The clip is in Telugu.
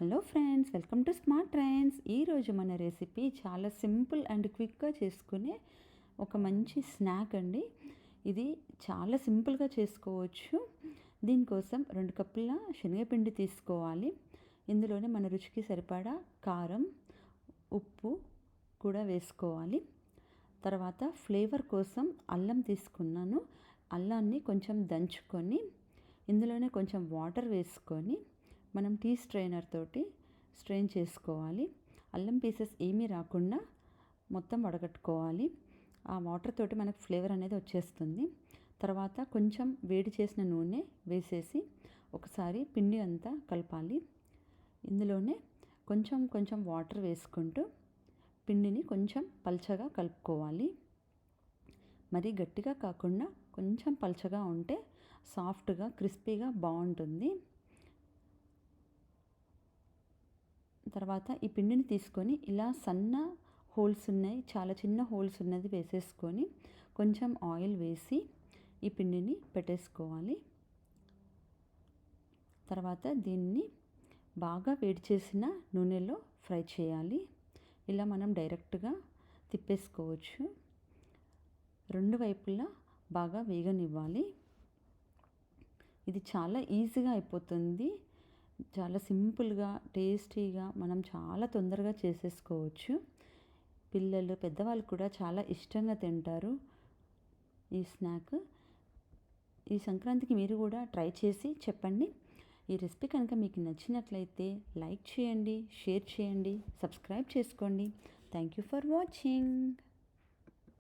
Hello friends, welcome to smart trends. ఈరోజు మన రెసిపీ చాలా సింపుల్ అండ్ క్విక్గా చేసుకునే ఒక మంచి స్నాక్ అండి. ఇది చాలా సింపుల్గా చేసుకోవచ్చు. దీనికోసం 2 కప్పుల శనగపిండి తీసుకోవాలి. ఇందులోనే మన రుచికి సరిపడా కారం, ఉప్పు కూడా వేసుకోవాలి. తర్వాత ఫ్లేవర్ కోసం అల్లం తీసుకున్నాను. అల్లాన్ని కొంచెం దంచుకొని ఇందులోనే కొంచెం వాటర్ వేసుకొని మనం టీ స్ట్రైనర్ తోటి స్ట్రెయిన్ చేసుకోవాలి. అల్లం పీసెస్ ఏమీ రాకుండా మొత్తం వడగట్టుకోవాలి. ఆ వాటర్ తోటి మనకు ఫ్లేవర్ అనేది వచ్చేస్తుంది. తర్వాత కొంచెం వేడి చేసిన నూనె వేసేసి ఒకసారి పిండి అంతా కలపాలి. ఇందులోనే కొంచెం కొంచెం వాటర్ వేసుకుంటూ పిండిని కొంచెం పల్చగా కలుపుకోవాలి. మరీ గట్టిగా కాకుండా కొంచెం పల్చగా ఉంటే సాఫ్ట్గా క్రిస్పీగా బాగుంటుంది. తర్వాత ఈ పిండిని తీసుకొని ఇలా సన్న హోల్స్ ఉన్నాయి, చాలా చిన్న హోల్స్ ఉన్నది వేసేసుకొని కొంచెం ఆయిల్ వేసి ఈ పిండిని పెట్టేసుకోవాలి. తర్వాత దీన్ని బాగా వేడి చేసిన నూనెలో ఫ్రై చేయాలి. ఇలా మనం డైరెక్ట్గా తిప్పేసుకోవచ్చు. 2 వైపులా బాగా వేగనివ్వాలి. ఇది చాలా ఈజీగా అయిపోతుంది. చాలా సింపుల్గా, టేస్టీగా మనం చాలా తొందరగా చేసేసుకోవచ్చు. పిల్లలు, పెద్దవాళ్ళు కూడా చాలా ఇష్టంగా తింటారు ఈ స్నాక్. ఈ సంక్రాంతికి మీరు కూడా ట్రై చేసి చెప్పండి. ఈ రెసిపీ కనుక మీకు నచ్చినట్లయితే లైక్ చేయండి, షేర్ చేయండి, సబ్స్క్రైబ్ చేసుకోండి. Thank you for watching.